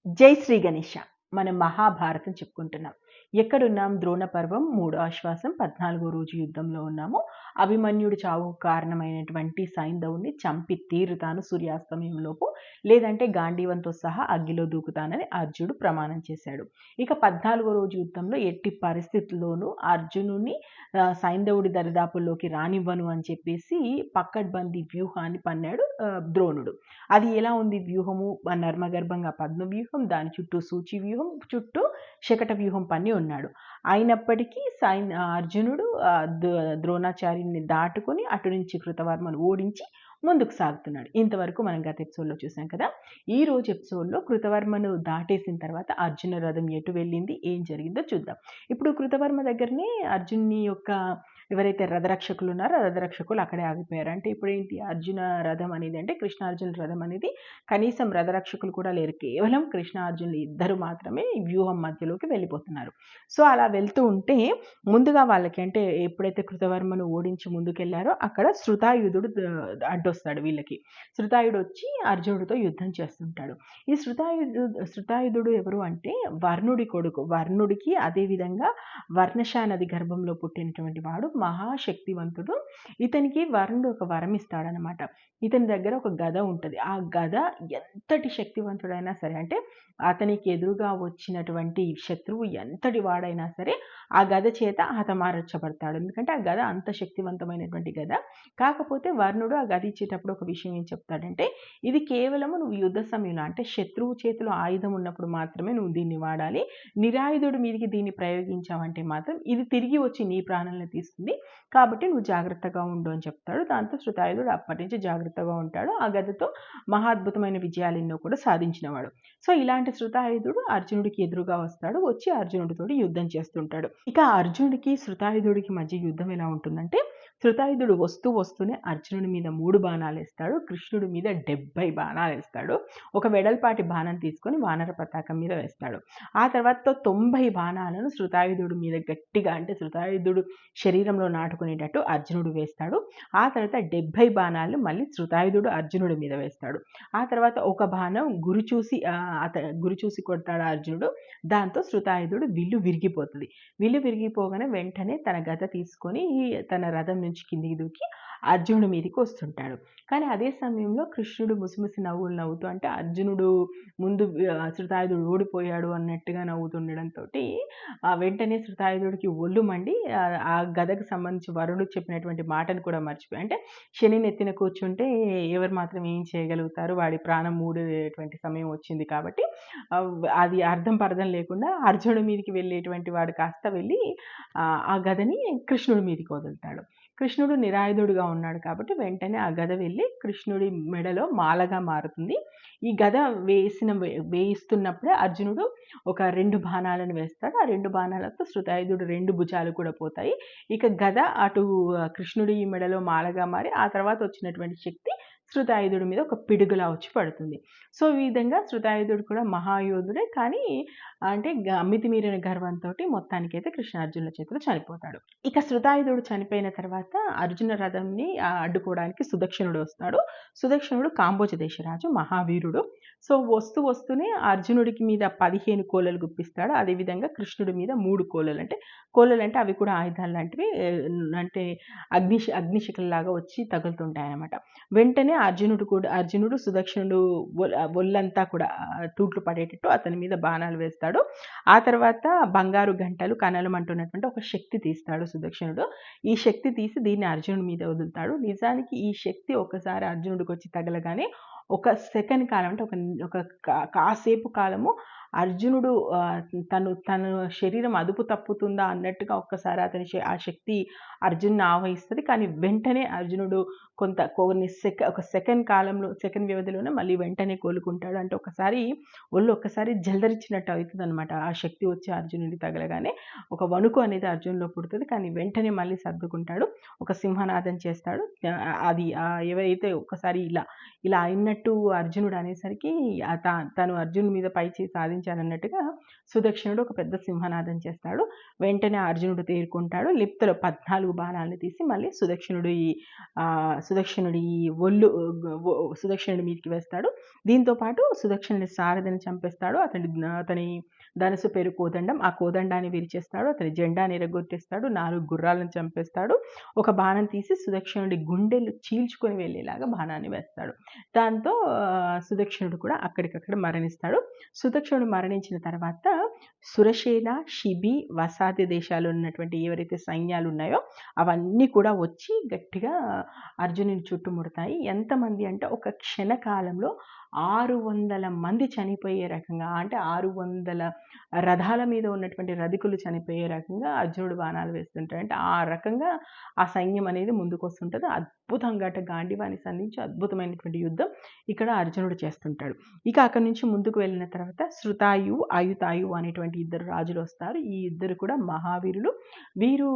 జై శ్రీ గణేష. మనం మహాభారతం చెప్పుకుంటున్నాం. ఎక్కడున్నాం? ద్రోణ పర్వం 3వ ఆశ్వాసం 14వ రోజు యుద్ధంలో ఉన్నాము. అభిమన్యుడి చావుకు కారణమైనటువంటి సైంధవుడిని చంపి తీరుతాను సూర్యాస్తమయంలోపు, లేదంటే గాంధీవంతో సహా అగ్గిలో దూకుతానని అర్జునుడు ప్రమాణం చేశాడు. ఇక 14వ రోజు యుద్ధంలో ఎట్టి పరిస్థితుల్లోనూ అర్జునుడిని సైంధవుడి దరిదాపుల్లోకి రానివ్వను అని చెప్పేసి పక్కడ్బందీ వ్యూహాన్ని పన్నాడు ద్రోణుడు. అది ఎలా ఉంది వ్యూహము? నర్మగర్భంగా పద్మ వ్యూహం, దాని చుట్టూ సూచి వ్యూహం, చుట్టూ శకట వ్యూహం పన్ని ఉన్నాడు. అయినప్పటికీ అర్జునుడు ద్రోణాచార్యుని దాటుకొని అటు నుంచి కృతవర్మను ఓడించి ముందుకు సాగుతున్నాడు. ఇంతవరకు మనం గత ఎపిసోడ్లో చూసాం కదా. ఈ రోజు ఎపిసోడ్లో కృతవర్మను దాటేసిన తర్వాత అర్జున రథం ఎటు వెళ్ళింది, ఏం జరిగిందో చూద్దాం. ఇప్పుడు కృతవర్మ దగ్గరనే అర్జున్ని యొక్క ఎవరైతే రథరక్షకులు ఉన్నారో ఆ రథరక్షకులు అక్కడే ఆగిపోయారు. అంటే ఇప్పుడు ఏంటి, అర్జున రథం అనేది అంటే కృష్ణార్జున రథం అనేది కనీసం రథరక్షకులు కూడా లేరు. కేవలం కృష్ణార్జునులు ఇద్దరు మాత్రమే ఈ వ్యూహం మధ్యలోకి వెళ్ళిపోతున్నారు. సో అలా వెళ్తూ ఉంటే ముందుగా వాళ్ళకి అంటే ఎప్పుడైతే కృతవర్మను ఓడించి ముందుకెళ్లారో అక్కడ శృతాయుధుడు అడ్డొస్తాడు వీళ్ళకి. శృతాయుడు వచ్చి అర్జునుడితో యుద్ధం చేస్తుంటాడు. ఈ శృతాయుధుడు ఎవరు అంటే వర్ణుడి కొడుకు. వర్ణుడికి అదేవిధంగా వర్ణశా నది గర్భంలో పుట్టినటువంటి వాడు మహాశక్తివంతుడు. ఇతనికి వరుణుడు ఒక వరం ఇస్తాడనమాట. ఇతని దగ్గర ఒక గద ఉంటుంది. ఆ గద ఎంతటి శక్తివంతుడైనా సరే, అంటే అతనికి ఎదురుగా వచ్చినటువంటి శత్రువు ఎంతటి వాడైనా సరే ఆ గద చేత హతమార్చబడతాడు. ఎందుకంటే ఆ గద అంత శక్తివంతమైనటువంటి గద. కాకపోతే వర్ణుడు ఆ గద ఇచ్చేటప్పుడు ఒక విషయం ఏం చెప్తాడంటే, ఇది కేవలము నువ్వు యుద్ధ సమయంలో అంటే శత్రువు చేతిలో ఆయుధం ఉన్నప్పుడు మాత్రమే నువ్వు దీన్ని వాడాలి. నిరాయుధుడి మీదకి దీన్ని ప్రయోగించావంటే మాత్రం ఇది తిరిగి వచ్చి నీ ప్రాణాలను తీస్తుంది. కాబట్టి నువ్వు జాగ్రత్తగా ఉండు అని చెప్తాడు. దాంతో శృతాయుధుడు అప్పటి నుంచి జాగ్రత్తగా ఉంటాడు. ఆ గదతో మహాద్భుతమైన విజయాలు ఎన్నో కూడా సాధించినవాడు. సో ఇలాంటి శృతాయుధుడు అర్జునుడికి ఎదురుగా వస్తాడు. వచ్చి అర్జునుడితో యుద్ధం చేస్తుంటాడు. ఇక అర్జునుడికి శృతాయుధుడికి మధ్య యుద్ధం ఎలా ఉంటుందంటే, శృతాయుధుడు వస్తూనే అర్జునుడి మీద 3 బాణాలు వేస్తాడు. కృష్ణుడి మీద 70 బాణాలు వేస్తాడు. ఒక వెడల్పాటి బాణం తీసుకొని వానర పతాకం మీద వేస్తాడు. ఆ తర్వాత 90 బాణాలను శృతాయుధుడి మీద గట్టిగా, అంటే శృతాయుధుడు శరీరంలో నాటుకునేటట్టు అర్జునుడు వేస్తాడు. ఆ తర్వాత 70 బాణాలు మళ్ళీ శృతాయుధుడు అర్జునుడి మీద వేస్తాడు. ఆ తర్వాత ఒక బాణం గురి చూసి కొడతాడు అర్జునుడు. దాంతో శృతాయుధుడు విల్లు విరిగిపోతుంది. విల్లు విరిగిపోగానే వెంటనే తన గద తీసుకొని తన రథం నుంచి కిందికి దూకి అర్జునుడి మీదకి వస్తుంటాడు. కానీ అదే సమయంలో కృష్ణుడు ముసిముసి నవ్వులు నవ్వుతూ, అంటే అర్జునుడు ముందు శృతాయుధుడు ఓడిపోయాడు అన్నట్టుగా నవ్వుతుండడంతో వెంటనే శృతాయుధుడికి ఒళ్ళు మండి ఆ గదకు సంబంధించి వరుణుడు చెప్పినటువంటి మాటను కూడా మర్చిపోయి, అంటే శని నెత్తిన కూర్చుంటే ఎవరు మాత్రం ఏం చేయగలుగుతారు, వాడి ప్రాణం మూడేటువంటి సమయం వచ్చింది కాబట్టి అది అర్థం పర్థం లేకుండా అర్జునుడి మీదకి వెళ్ళేటువంటి వాడు కాస్త వెళ్ళి ఆ గదని కృష్ణుడి మీదకి వదులుతాడు. కృష్ణుడు నిరాయుధుడుగా ఉన్నాడు కాబట్టి వెంటనే ఆ గద వెళ్ళి కృష్ణుడి మెడలో మాలగా మారుతుంది. ఈ గద వేయిస్తున్నప్పుడే అర్జునుడు ఒక 2 బాణాలను వేస్తాడు. ఆ 2 బాణాలతో శృతాయుధుడు 2 భుజాలు కూడా పోతాయి. ఇక గద అటు కృష్ణుడి మెడలో మాలగా మారి ఆ తర్వాత వచ్చినటువంటి శక్తి శృతాయుధుడి మీద ఒక పిడుగులా వచ్చి పడుతుంది. సో ఈ విధంగా శృతాయుధుడు కూడా మహాయోధుడే, కానీ అంటే మితిమీరిన గర్వంతోటి మొత్తానికైతే కృష్ణార్జునుల చేతిలో చనిపోతాడు. ఇక శృతాయుధుడు చనిపోయిన తర్వాత అర్జున రథంని అడ్డుకోవడానికి సుదక్షిణుడు వస్తాడు. సుదక్షిణుడు కాంబోజ దేశరాజు, మహావీరుడు. సో వస్తూనే అర్జునుడికి మీద 15 కోలలు గుప్పిస్తాడు. అదేవిధంగా కృష్ణుడి మీద 3 కోలలు, అంటే కోలలు అంటే అవి కూడా ఆయుధాలు లాంటివి, అంటే అగ్నిశిఖలాగా వచ్చి తగులుతుంటాయన్నమాట. వెంటనే అర్జునుడు సుదక్షిణుడు ఒళ్ళంతా కూడా తూట్లు పడేటట్టు అతని మీద బాణాలు వేస్తాడు. ఆ తర్వాత బంగారు గంటలు కనలమంటున్నటువంటి ఒక శక్తి తీస్తాడు సుదక్షిణుడు. ఈ శక్తి తీసి దీన్ని అర్జునుడి మీద వదులుతాడు. నిజానికి ఈ శక్తి ఒకసారి అర్జునుడికి వచ్చి తగలగానే ఒక సెకండ్ కాలం, అంటే ఒక కాసేపు కాలము అర్జునుడు తన శరీరం అదుపు తప్పుతుందా అన్నట్టుగా ఒక్కసారి ఆ శక్తి అర్జున్ని ఆవహిస్తుంది. కానీ వెంటనే అర్జునుడు ఒక సెకండ్ కాలంలో, సెకండ్ వ్యవధిలోనే మళ్ళీ వెంటనే కోలుకుంటాడు. అంటే ఒక్కసారి జల్దరిచ్చినట్టు అవుతుంది అనమాట. ఆ శక్తి వచ్చి అర్జునుడికి తగలగానే ఒక వణుకు అనేది అర్జునులో పుడుతుంది. కానీ వెంటనే మళ్ళీ సర్దుకుంటాడు, ఒక సింహనాదం చేస్తాడు. అది ఎవరైతే ఒకసారి ఇలా అయినట్టు అర్జునుడు అనేసరికి తను అర్జునుడి మీద పై చేయి సాధించ సాధించాలన్నట్టుగా సుదక్షిణుడు ఒక పెద్ద సింహనాదం చేస్తాడు. వెంటనే అర్జునుడు తేరుకుంటాడు. లిప్తలో 14 బాణాలను తీసి మళ్ళీ సుదక్షిణుడి ఒళ్ళు సుదక్షిణుడి మీదకి వేస్తాడు. దీంతో పాటు సుదక్షిణుడి సారథిని చంపేస్తాడు. అతని ధనుసు పేరు కోదండం. ఆ కోదండాన్ని విరిచేస్తాడు. అతని జెండాని ఇరగొట్టేస్తాడు. 4 గుర్రాలను చంపేస్తాడు. ఒక బాణం తీసి సుదక్షిణుడి గుండెలు చీల్చుకొని వెళ్ళేలాగా బాణాన్ని వేస్తాడు. దాంతో సుదక్షిణుడు కూడా అక్కడికక్కడ మరణిస్తాడు. సుదక్షిణుడు మరణించిన తర్వాత సురసేన, శిబి, వసాతి దేశాలు ఉన్నటువంటి ఎవరైతే సైన్యాలు ఉన్నాయో అవన్నీ కూడా వచ్చి గట్టిగా అర్జునుని చుట్టుముడతాయి. ఎంతమంది అంటే ఒక క్షణకాలంలో 600 మంది చనిపోయే రకంగా, అంటే 600 రథాల మీద ఉన్నటువంటి రధికులు చనిపోయే రకంగా అర్జునుడు బాణాలు వేస్తుంటాడు. అంటే ఆ రకంగా ఆ సైన్యం అనేది ముందుకు వస్తుంటుంది. అద్భుతంగా అంటే గాంధీవాన్ని సంధించి అద్భుతమైనటువంటి యుద్ధం ఇక్కడ అర్జునుడు చేస్తుంటాడు. ఇక అక్కడి నుంచి ముందుకు వెళ్ళిన తర్వాత శృతాయు, ఆయుతాయు అనేటువంటి 2 రాజులు వస్తారు. ఈ 2 కూడా మహావీరులు. వీరు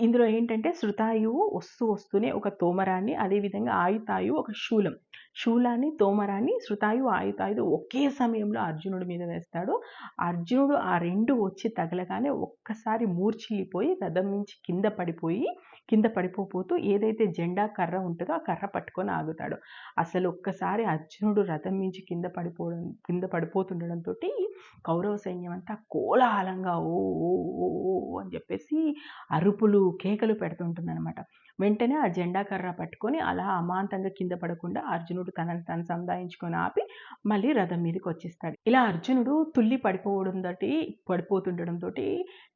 ఇందులో ఏంటంటే శృతాయువు వస్తూనే ఒక తోమరాన్ని, అదేవిధంగా ఆయుతాయు ఒక శూలాన్ని, తోమరాన్ని శృతాయు, ఆయుతాయుడు ఒకే సమయంలో అర్జునుడి మీద వేస్తాడు. అర్జునుడు ఆ 2 వచ్చి తగలగానే ఒక్కసారి మూర్ఛిల్లిపోయి రథం నుంచి కింద పడిపోతూ ఏదైతే జెండా కర్ర ఉంటుందో ఆ కర్ర పట్టుకొని ఆగుతాడు. అసలు ఒక్కసారి అర్జునుడు రథం నుంచి కింద పడిపోతుండడంతో కౌరవ సైన్యం అంతా కోలాహలంగా ఓ ఓ ఓ ఓ అని చెప్పేసి అరుపులు, కేకలు పెడుతుంటుందన్నమాట. వెంటనే ఆ జెండా కర్ర పట్టుకొని అలా అమాంతంగా కింద పడకుండా అర్జునుడు తనని తను సంధాయించుకొని ఆపి మళ్ళీ రథం మీదకి వచ్చేస్తాడు. ఇలా అర్జునుడు తుల్లి పడిపోతుండడంతో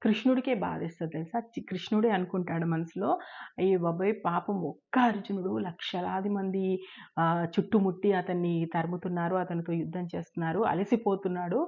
కృష్ణుడికే బాధేస్తుంది తెలుసా. కృష్ణుడే అనుకుంటాడు మనసులో, అయ్యో బాబాయ్ పాపం ఒక్క అర్జునుడు లక్షలాది మంది చుట్టుముట్టి అతన్ని తరుముతున్నారు, అతనితో యుద్ధం చేస్తున్నారు, అలసిపోతున్నాడు,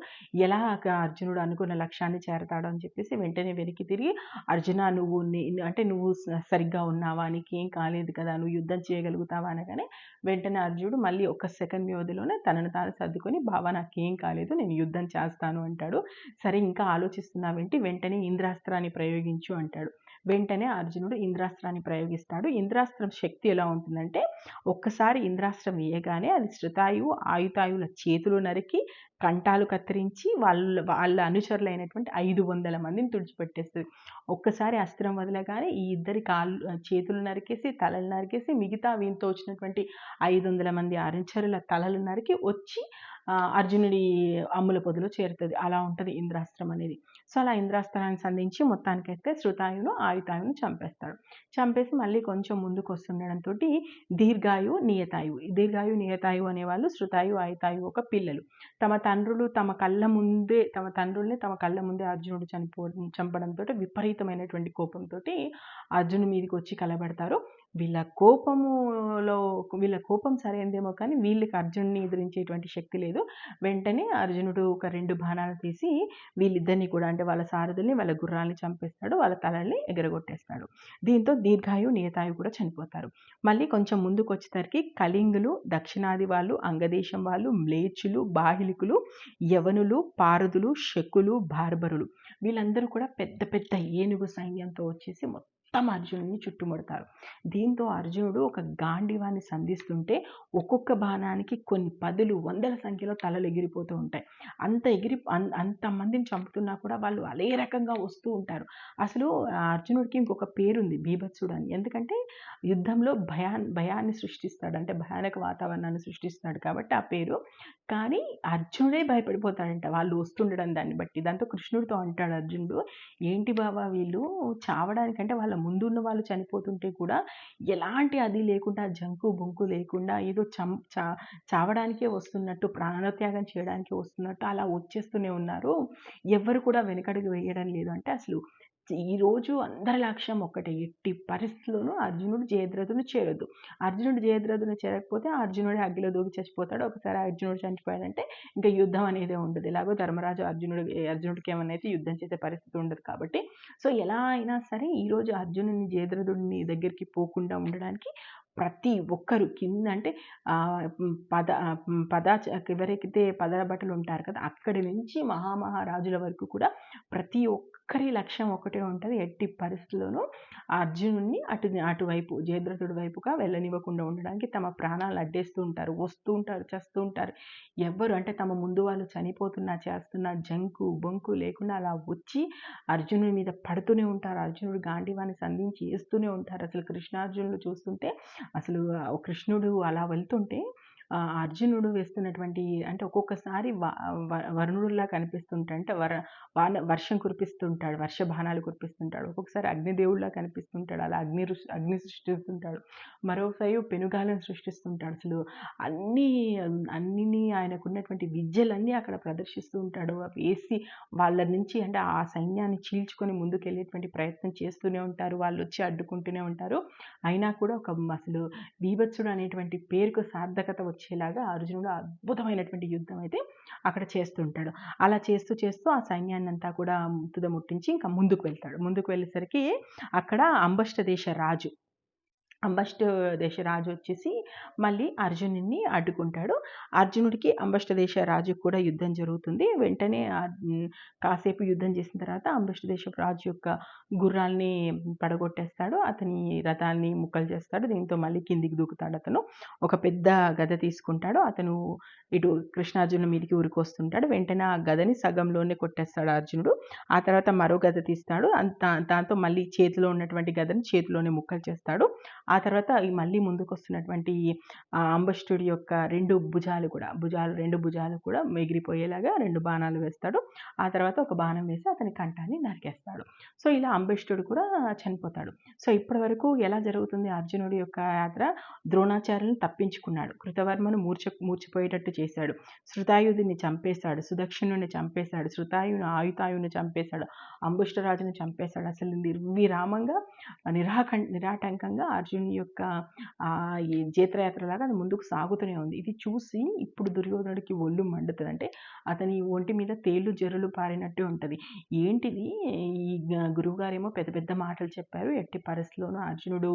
ఎలా అర్జునుడు అనుకున్న లక్ష్యాన్ని చేరతాడు అని చెప్పేసి వెంటనే వెనక్కి తిరిగి, అర్జున నువ్వు సరిగ్గా ఉన్నావా, నీకేం కాలేదు కదా, నువ్వు యుద్ధం చేయగలుగుతావా అనగానే వెంటనే అర్జునుడు మళ్ళీ ఒక సెకండ్ వ్యవధిలోనే తనను తాను సర్దుకొని, బావా నాకేం కాలేదు, నేను యుద్ధం చేస్తాను అంటాడు. సరే ఇంకా ఆలోచిస్తున్నావేంటి, వెంటనే ఇంద్రాస్త్రాన్ని ప్రయోగించు అంటాడు. వెంటనే అర్జునుడు ఇంద్రాస్త్రాన్ని ప్రయోగిస్తాడు. ఇంద్రాస్త్రం శక్తి ఎలా ఉంటుందంటే, ఒక్కసారి ఇంద్రాస్త్రం వేయగానే అది శృతాయు, ఆయుతాయుల చేతులు నరికి కంఠాలు కత్తిరించి వాళ్ళ అనుచరులైనటువంటి 500 మందిని తుడిచిపెట్టేస్తుంది. ఒక్కసారి అస్త్రం వదలగానే ఈ ఇద్దరి చేతులు నరికేసి, తలలు నరికేసి, మిగతా వీనితో వచ్చినటువంటి 500 మంది అనుచరుల తలలు నరికి వచ్చి అర్జునుడి అమ్ముల పొదిలో చేరుతుంది. అలా ఉంటుంది ఇంద్రాస్త్రం అనేది. సో అలా ఇంద్రాస్త్రాన్ని సంధించి మొత్తానికైతే శృతాయును, ఆయుతాయును చంపేస్తాడు. చంపేసి మళ్ళీ కొంచెం ముందుకు వస్తుండడంతో దీర్ఘాయు, నియతాయు అనేవాళ్ళు శృతాయు, ఆయుతాయు ఒక పిల్లలు. తమ తండ్రుల్ని తమ కళ్ళ ముందే అర్జునుడు చంపడంతో విపరీతమైనటువంటి కోపంతో అర్జునుడి మీదకి వచ్చి కలబడతారు. వీళ్ళ కోపం సరైనదేమో కానీ వీళ్ళకి అర్జునుడిని ఎదిరించేటువంటి శక్తి లేదు. వెంటనే అర్జునుడు ఒక 2 బాణాలు తీసి వీళ్ళిద్దరిని కూడా, అంటే వాళ్ళ సారథుల్ని, వాళ్ళ గుర్రాలని చంపేస్తాడు, వాళ్ళ తలల్ని ఎగరగొట్టేస్తాడు. దీంతో దీర్ఘాయు, నియతాయు కూడా చనిపోతారు. మళ్ళీ కొంచెం ముందుకు వచ్చేసరికి కళింగులు, దక్షిణాది వాళ్ళు, అంగదేశం వాళ్ళు, మ్లేచ్చులు, బాహిలికులు, యవనులు, పారదులు, శకులు, బార్బరులు వీళ్ళందరూ కూడా పెద్ద పెద్ద ఏనుగు సైన్యంతో వచ్చేసి మొత్తం అర్జునుడిని చుట్టుముడతారు. దీంతో అర్జునుడు ఒక గాంధీవాన్ని సంధిస్తుంటే ఒక్కొక్క బాణానికి కొన్ని 10, 100 సంఖ్యలో తలలు ఎగిరిపోతూ ఉంటాయి. అంతమందిని చంపుతున్నా కూడా వాళ్ళు అదే రకంగా వస్తూ ఉంటారు. అసలు అర్జునుడికి ఇంకొక పేరుంది, బీభత్సుడు అని. ఎందుకంటే యుద్ధంలో భయాన్ని సృష్టిస్తాడు, అంటే భయానక వాతావరణాన్ని సృష్టిస్తాడు కాబట్టి ఆ పేరు. కానీ అర్జునుడే భయపడిపోతాడంట వాళ్ళు వస్తుండడం దాన్ని బట్టి. దాంతో కృష్ణుడితో అంటాడు అర్జునుడు, ఏంటి బాబా వీళ్ళు చావడానికంటే వాళ్ళ ముందున్న వాళ్ళు చనిపోతుంటే కూడా ఎలాంటి అది లేకుండా, జంకు బొంకు లేకుండా ఏదో చావడానికే వస్తున్నట్టు, ప్రాణత్యాగం చేయడానికి వస్తున్నట్టు అలా వచ్చేస్తూనే ఉన్నారు, ఎవ్వరు కూడా వెనకడుగు వేయడం లేదు. అంటే అసలు ఈరోజు అందరి లక్ష్యం ఒక్కటే, ఎట్టి పరిస్థితుల్లోనూ అర్జునుడు జయద్రథుని చేరొద్దు. అర్జునుడు జయద్రథుని చేరకపోతే అర్జునుడే అగ్గిలో దూకి చచ్చిపోతాడు. ఒకసారి అర్జునుడు చనిపోయాడంటే ఇంకా యుద్ధం అనేదే ఉండదు. ఎలాగో ధర్మరాజు అర్జునుడికి ఏమన్నైతే యుద్ధం చేసే పరిస్థితి ఉండదు కాబట్టి, సో ఎలా అయినా సరే ఈరోజు అర్జునుని జయద్రథుడిని దగ్గరికి పోకుండా ఉండడానికి ప్రతి ఒక్కరు కింద, అంటే ఎవరైతే పదర బట్టలు ఉంటారు కదా, అక్కడి నుంచి మహారాజుల వరకు కూడా ప్రతి ఒక్క ఒక్కరి లక్ష్యం ఒకటే ఉంటది. ఎట్టి పరిస్థితుల్లోనూ ఆ అర్జునుడిని అటువైపు జయద్రథుడి వైపుగా వెళ్ళనివ్వకుండా ఉండడానికి తమ ప్రాణాలు అడ్డేస్తూ ఉంటారు. వస్తూ ఉంటారు, చస్తూ ఉంటారు. ఎవ్వరు అంటే తమ ముందు వాళ్ళు చనిపోతున్నా, చేస్తున్నా జంకు, బొంకు లేకుండా అలా వచ్చి అర్జునుడి మీద పడుతూనే ఉంటారు. అర్జునుడు గాంధీవాన్ని సంధించి ఏస్తూనే ఉంటారు. అసలు కృష్ణార్జునులు చూస్తుంటే అసలు కృష్ణుడు అలా వెళ్తుంటే అర్జునుడు వేస్తున్నటువంటి అంటే ఒక్కొక్కసారి వరుణుడిలా కనిపిస్తుంటాడు. అంటే వర్షం కురిపిస్తుంటాడు. వర్ష బాణాలు కురిపిస్తుంటాడు. ఒక్కొక్కసారి అగ్నిదేవుడిలా కనిపిస్తుంటాడు. అలా అగ్ని సృష్టిస్తుంటాడు. మరోసారి పెనుగాలను సృష్టిస్తుంటాడు. అసలు అన్ని ఆయనకున్నటువంటి విద్యలన్నీ అక్కడ ప్రదర్శిస్తూ ఉంటాడు. వేసి వాళ్ళ నుంచి అంటే ఆ సైన్యాన్ని చీల్చుకొని ముందుకెళ్ళేటువంటి ప్రయత్నం చేస్తూనే ఉంటారు. వాళ్ళు వచ్చి అడ్డుకుంటూనే ఉంటారు. అయినా కూడా అసలు బీభత్సుడు అనేటువంటి పేరుకు సార్థకత వచ్చేలాగా అర్జునుడు అద్భుతమైనటువంటి యుద్ధం అయితే అక్కడ చేస్తుంటాడు. అలా చేస్తూ చేస్తూ ఆ సైన్యాన్నంతా కూడా ముట్టించి ఇంకా ముందుకు వెళ్తాడు. ముందుకు వెళ్ళేసరికి అక్కడ అంబష్ట దేశ రాజు వచ్చేసి మళ్ళీ అర్జునుడిని అడ్డుకుంటాడు. అర్జునుడికి అంబష్ట దేశ రాజుకు కూడా యుద్ధం జరుగుతుంది. వెంటనే కాసేపు యుద్ధం చేసిన తర్వాత అంబష్ట దేశపు రాజు యొక్క గుర్రాల్ని పడగొట్టేస్తాడు. అతని రథాన్ని ముక్కలు చేస్తాడు. దీంతో మళ్ళీ కిందికి దూకుతాడు అతను. ఒక పెద్ద గద తీసుకుంటాడు. అతను ఇటు కృష్ణార్జునుల మీదకి ఉరికొస్తుంటాడు. వెంటనే ఆ గదని సగంలోనే కొట్టేస్తాడు అర్జునుడు. ఆ తర్వాత మరో గద తీస్తాడు. దాంతో మళ్ళీ చేతిలో ఉన్నటువంటి గదని చేతిలోనే ముక్కలు చేస్తాడు. ఆ తర్వాత మళ్ళీ ముందుకొస్తున్నటువంటి అంబష్టుడి యొక్క రెండు భుజాలు కూడా ఎగిరిపోయేలాగా 2 బాణాలు వేస్తాడు. ఆ తర్వాత ఒక బాణం వేసి అతని కంఠాన్ని నరికేస్తాడు. సో ఇలా అంబష్టుడు కూడా చనిపోతాడు. సో ఇప్పటి వరకు ఎలా జరుగుతుంది అర్జునుడి యొక్క యాత్ర? ద్రోణాచార్యులను తప్పించుకున్నాడు. కృతవర్మను మూర్చిపోయేటట్టు చేశాడు. శృతాయుధుని చంపేశాడు. సుదక్షిణుని చంపేశాడు. ఆయుతాయుని చంపేశాడు. అంబుష్టరాజుని చంపేశాడు. అసలు నిర్విరామంగా నిరాటంకంగా అర్జునుడి యొక్క ఈ జేత్రయాత్రలాగా అది ముందుకు సాగుతూనే ఉంది. ఇది చూసి ఇప్పుడు దుర్యోధనుడికి ఒళ్ళు మండుతుంది. అంటే అతని ఒంటి మీద తేళ్లు జర్రులు పారినట్టే ఉంటుంది. ఏంటిది ఈ గురువుగారేమో పెద్ద పెద్ద మాటలు చెప్పారు. ఎట్టి పరిస్థితిలోనూ అర్జునుడు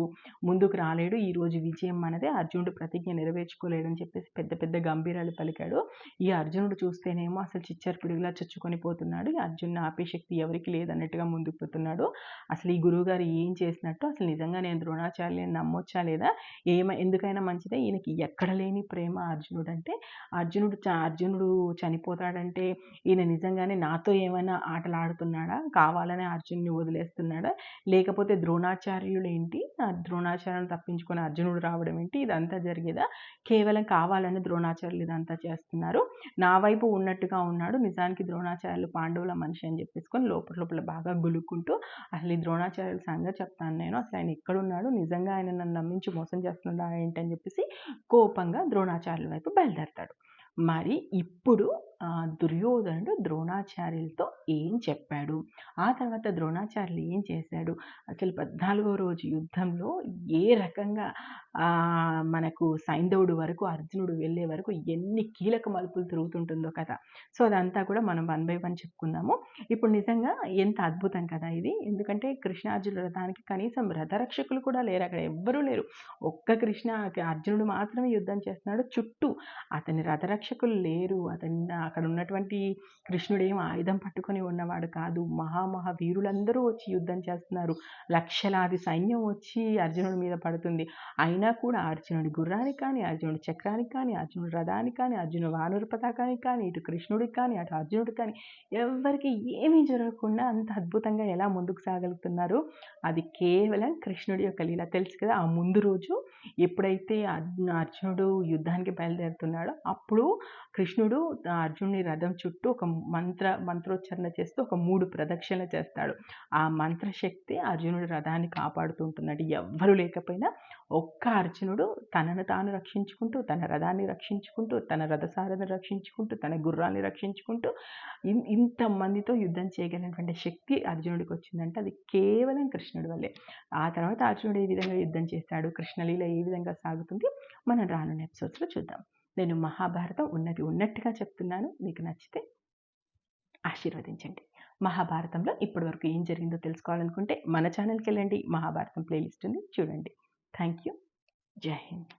ముందుకు రాలేడు. ఈ రోజు విజయం మనదే. అర్జునుడు ప్రతిజ్ఞ నెరవేర్చుకోలేడని చెప్పేసి పెద్ద పెద్ద గంభీరాలు పలికాడు. ఈ అర్జునుడు చూస్తేనేమో అసలు చిచ్చరపిడుగులా చొచ్చుకొని పోతున్నాడు. అర్జునుని ఆపే శక్తి ఎవరికి లేదన్నట్టుగా ముందుకు పోతున్నాడు. అసలు ఈ గురువుగారు ఏం చేసినట్టు? అసలు నిజంగా నేను ద్రోణాచార్యులని నమ్మొచ్చా లేదా? ఎందుకైనా మంచిదే. ఈయనకి ఎక్కడ లేని ప్రేమ అర్జునుడు అంటే. అర్జునుడు చనిపోతాడంటే ఈయన నిజంగానే నాతో ఏమైనా ఆటలాడుతున్నాడా? కావాలనే అర్జునుడిని వదిలేస్తున్నాడా? లేకపోతే ద్రోణాచార్యులేంటి? ద్రోణాచార్యులను తప్పించుకొని అర్జునుడు రావడం ఏంటి? ఇదంతా జరిగేదా? కేవలం కావాలని ద్రోణాచార్యులు ఇదంతా చేస్తున్నారు. నా వైపు ఉన్నట్టుగా ఉన్నాడు. నిజానికి ద్రోణాచార్యులు పాండవుల మనిషి అని చెప్పేసుకొని లోపల బాగా గులుక్కుంటూ అసలు ఈ ద్రోణాచార్యుల సంగతి చెప్తాను నేను. అసలు ఆయన ఎక్కడున్నాడు? నిజంగా ఆయన నన్ను నమ్మించి మోసం చేస్తున్నాడా ఏంటని చెప్పేసి కోపంగా ద్రోణాచార్యుల వైపు బయలుదేరతాడు. మరి ఇప్పుడు దుర్యోధనుడు ద్రోణాచార్యులతో ఏం చెప్పాడు? ఆ తర్వాత ద్రోణాచార్యులు ఏం చేశాడు? అసలు 14వ రోజు యుద్ధంలో ఏ రకంగా మనకు సైంధవుడు వరకు అర్జునుడు వెళ్ళే వరకు ఎన్ని కీలక మలుపులు తిరుగుతుంటుందో కదా. సో అదంతా కూడా మనం 1 by 1 చెప్పుకుందాము. ఇప్పుడు నిజంగా ఎంత అద్భుతం కదా ఇది. ఎందుకంటే కృష్ణార్జునుల రథానికి కనీసం రథరక్షకులు కూడా లేరు. అక్కడ ఎవ్వరూ లేరు. ఒక్క అర్జునుడు మాత్రమే యుద్ధం చేస్తున్నాడు. చుట్టూ అతని రథరక్షకులు లేరు. అక్కడ ఉన్నటువంటి కృష్ణుడు ఏం ఆయుధం పట్టుకొని ఉన్నవాడు కాదు. మహా వీరులందరూ వచ్చి యుద్ధం చేస్తున్నారు. లక్షలాది సైన్యం వచ్చి అర్జునుడి మీద పడుతుంది. అయినా కూడా అర్జునుడి గుర్రానికి కానీ, అర్జునుడి చక్రానికి కానీ, అర్జునుడి రథానికి కానీ, అర్జునుడి వానర పతాకానికి కానీ, ఇటు కృష్ణుడికి కానీ, అటు అర్జునుడికి కానీ ఎవరికి ఏమీ జరగకుండా అంత అద్భుతంగా ఎలా ముందుకు సాగలుగుతున్నారు? అది కేవలం కృష్ణుడి యొక్క లీల. తెలుసు కదా, ఆ ముందు రోజు ఎప్పుడైతే అర్జునుడు యుద్ధానికి బయలుదేరుతున్నాడో అప్పుడు కృష్ణుడు అర్జునుడి రథం చుట్టూ ఒక మంత్రోచ్చరణ చేస్తూ ఒక 3 ప్రదక్షిణలు చేస్తాడు. ఆ మంత్రశక్తి అర్జునుడి రథాన్ని కాపాడుతూ ఉంటున్నాడు. ఎవ్వరు లేకపోయినా ఒక్క అర్జునుడు తనను తాను రక్షించుకుంటూ, తన రథాన్ని రక్షించుకుంటూ, తన రథసారథిని రక్షించుకుంటూ, తన గుర్రాన్ని రక్షించుకుంటూ ఇంతమందితో యుద్ధం చేయగలిగినటువంటి శక్తి అర్జునుడికి వచ్చిందంటే అది కేవలం కృష్ణుడి వల్లే. ఆ తర్వాత అర్జునుడు ఏ విధంగా యుద్ధం చేస్తాడు, కృష్ణలీల ఏ విధంగా సాగుతుంది, మనం రానున్న ఎపిసోడ్స్లో చూద్దాం. నేను మహాభారతం ఉన్నట్టుగా చెప్తున్నాను. మీకు నచ్చితే ఆశీర్వదించండి. మహాభారతంలో ఇప్పటి వరకు ఏం జరిగిందో తెలుసుకోవాలనుకుంటే మన ఛానల్కి వెళ్ళండి. మహాభారతం ప్లేలిస్ట్ ఉంది, చూడండి. Thank you. జై హింద్.